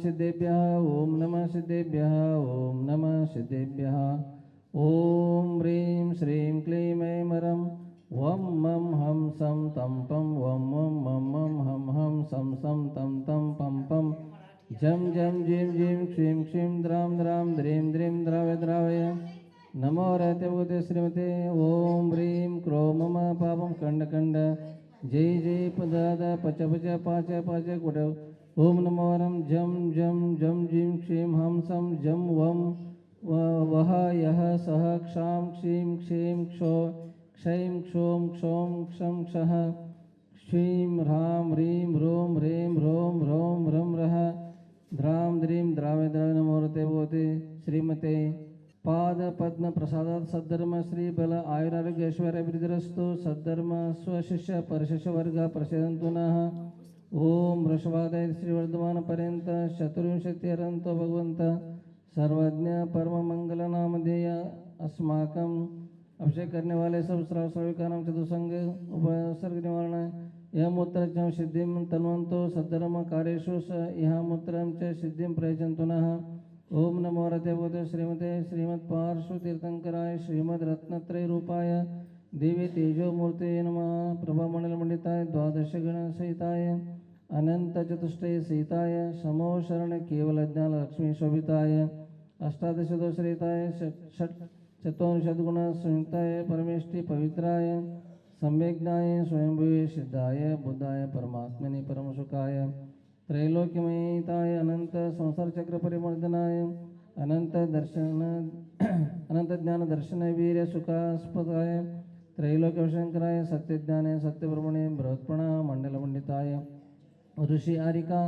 सिद्धेभ्यः ॐ नमः सिद्धेभ्यः ॐ नमः सिद्धेभ्यः ॐ ह्रीं श्रीं क्लीं ऐं मरं वं मं हं सं तं पं वं मं मं मं हं हं सं सं तं तं पं पं जं जं जीं जीं क्षीं क्षीं द्रां द्रां द्रीं द्रीं द्रावय द्रावय नमो रहते भगवते श्रीमते ओम ह्रीं क्रो मम पापं खंड खंड जय जय पदाद पच पच पाच पाच कुट ओम नमो वरम जम जम जम जीं क्षीं हम सम जम वम वह यह सह क्षां क्षीं क्षीं क्षो क्षैं क्षों क्षौं क्षं क्षः क्षीं ह्रां ह्रीं ह्रों ह्रीं ह्रों ह्रौं ह्रं रः ध्रां द्रीं द्रावय द्रावय नमो रहते भगवते श्रीमते पाद पद्म प्रसादात सद्धर्म श्री बल आयुरारोग्य ऐश्वर्य वृद्धिरस्तु सद्धर्म स्वशिष्य परशिष्य वर्ग प्रसिद्धंतु नः ओम वृषभादय श्रीवर्धमान पर्यंत चतुर्विंशत्यरंतो भगवंत सर्वज्ञ परम मंगल नामधेय अस्माकं अभिषेक करने वाले सब श्राव श्राविका नाम चतुसंग उपसर्ग निवारण यह मूत्र सिद्धिं तन्वंतो सद्धर्म कार्येषु स यह मूत्रं च सिद्धिं प्रयच्छन्तु नः ओम नमो रते भगवते श्रीमते श्रीमद् पार्श्व तीर्थंकराय श्रीमद् रत्नत्रय रूपाय देवी तेजो मूर्ते नमः प्रभामंडल मंडिताय द्वादश गण सहिताय अनंत चतुष्टय सहिताय समो शरण केवल ज्ञान लक्ष्मी शोभिताय अष्टादश दोष रहिताय चतुर्शतगुण संयुक्ताय परमेष्टि पवित्राय सम्यज्ञाय स्वयंभुवे सिद्धाय बुद्धाय परमात्मने परम सुखाय त्रैलोक्यमयिताय अनंत संसार चक्र परिमर्दनाय अनंत दर्शन अनंत ज्ञान दर्शन वीर सुखास्पदाय त्रैलोक्य शंकराय सत्य ज्ञाने सत्य ब्रह्मणे बृहत्पणा मंडल मंडिताय ऋषि आरिका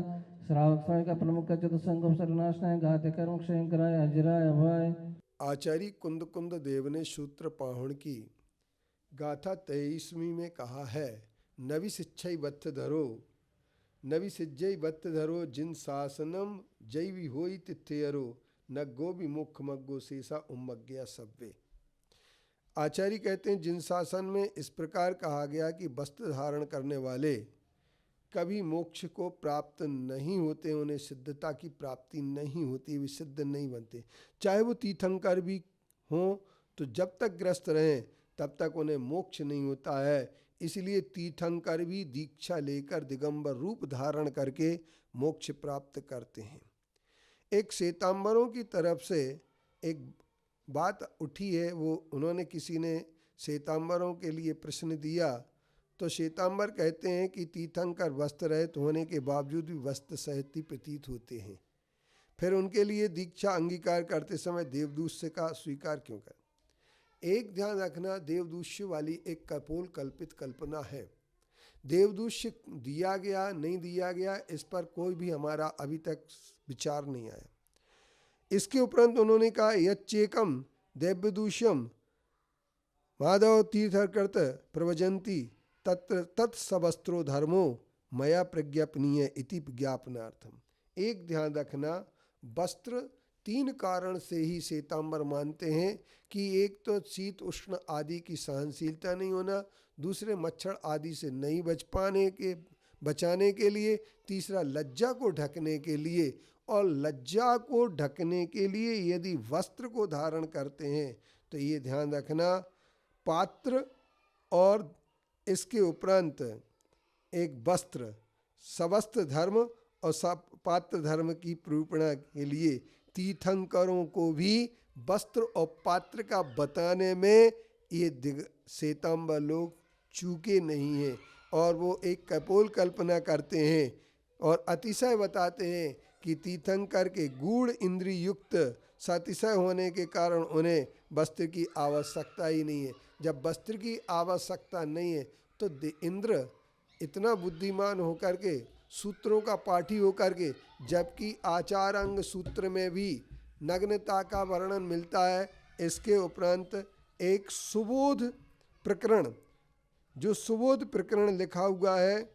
श्रावक श्राविका प्रमुख चतुसंग सर्वनाशनाय घात कर्म क्षयंकराय अजराय अभय। आचार्य कुंद कुंद देव ने सूत्र पाहुण की गाथा 23वीं में कहा है, नवि शिक्षय वत्थ धरो नवि सिज्जय वत्थ धरो जिन शासनम जय भी होई तिथ्यरो न गो विमुख मग्गो शेषा उमग्या सव्वे। आचार्य कहते हैं जिन शासन में इस प्रकार कहा गया कि वस्त्र धारण करने वाले कभी मोक्ष को प्राप्त नहीं होते, उन्हें सिद्धता की प्राप्ति नहीं होती, वे सिद्ध नहीं बनते, चाहे वो तीर्थंकर भी हों तो जब तक ग्रस्त रहें तब तक उन्हें मोक्ष नहीं होता है। इसलिए तीर्थंकर भी दीक्षा लेकर दिगंबर रूप धारण करके मोक्ष प्राप्त करते हैं। एक श्वेतांबरों की तरफ से एक बात उठी है, वो उन्होंने किसी ने श्वेतांबरों के लिए प्रश्न दिया तो श्वेतांबर कहते हैं कि तीर्थंकर वस्त्र रहित होने के बावजूद भी वस्त्र सहित ही प्रतीत होते हैं, फिर उनके लिए दीक्षा अंगीकार करते समय देवदूष्य का स्वीकार क्यों करें। एक ध्यान रखना, देवदूष्य वाली एक कपोल कल्पित कल्पना है। देवदूष्य दिया गया नहीं दिया गया इस पर कोई भी हमारा अभी तक विचार नहीं आया। इसके उपरांत उन्होंने कहा यच्चेकम देवदूष्यम माधव तीर्थकृत प्रवजंती तत्र तत्सवस्त्रो धर्मो मया प्रज्ञापनीय इति ज्ञापनार्थम। एक ध्यान रखना, वस्त्र 3 कारण से ही श्वेतांबर मानते हैं कि एक तो शीत उष्ण आदि की सहनशीलता नहीं होना, दूसरे मच्छर आदि से नहीं बचाने के लिए, तीसरा लज्जा को ढकने के लिए, और लज्जा को ढकने के लिए यदि वस्त्र को धारण करते हैं तो ये ध्यान रखना, पात्र और इसके उपरांत एक वस्त्र सवस्त्र धर्म और पात्र धर्म की प्रूपणा के लिए तीर्थंकरों को भी वस्त्र और पात्र का बताने में ये श्वेतांबर लोग चूके नहीं हैं और वो एक कपोल कल्पना करते हैं और अतिशय बताते हैं कि तीर्थंकर के गूढ़ इंद्रिय युक्त सतिशय होने के कारण उन्हें वस्त्र की आवश्यकता ही नहीं है। जब वस्त्र की आवश्यकता नहीं है तो इंद्र इतना बुद्धिमान होकर के सूत्रों का पाठी होकर के, जबकि आचार अंग सूत्र में भी नग्नता का वर्णन मिलता है। इसके उपरांत एक सुबोध प्रकरण, जो सुबोध प्रकरण लिखा हुआ है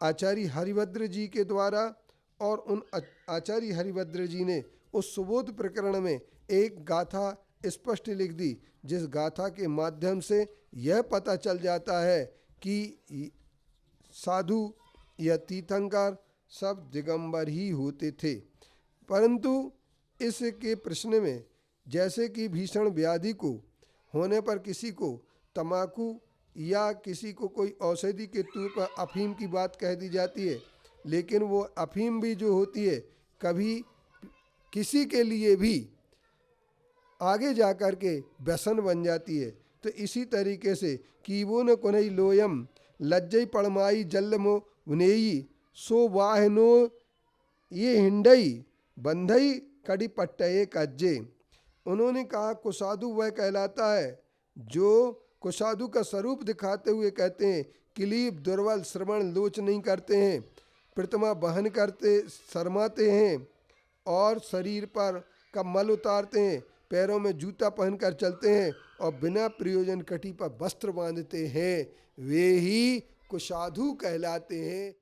आचार्य हरिभद्र जी के द्वारा, और उन आचार्य हरिभद्र जी ने उस सुबोध प्रकरण में एक गाथा स्पष्ट लिख दी, जिस गाथा के माध्यम से यह पता चल जाता है कि साधु या तीर्थंकर सब दिगंबर ही होते थे। परंतु इसके प्रश्न में जैसे कि भीषण व्याधि को होने पर किसी को तंबाकू या किसी को कोई औषधि के तौर पर अफीम की बात कह दी जाती है, लेकिन वो अफीम भी जो होती है कभी किसी के लिए भी आगे जा कर के व्यसन बन जाती है। तो इसी तरीके से कीवो न कुनई लोयम लज्जई पड़माई जल्लमो उनेई सो वाहनो ये हिंडई बंधई कड़ी पट्टये कज्जे। उन्होंने कहा कुसाधु वह कहलाता है जो कुसाधु का स्वरूप दिखाते हुए कहते हैं क्लीब दुर्बल श्रवण लोच नहीं करते हैं, प्रतिमा बहन करते शर्माते हैं और शरीर पर का मल उतारते हैं, पैरों में जूता पहनकर चलते हैं और बिना प्रयोजन कटी पर वस्त्र बांधते हैं, वे ही कुसाधु कहलाते हैं।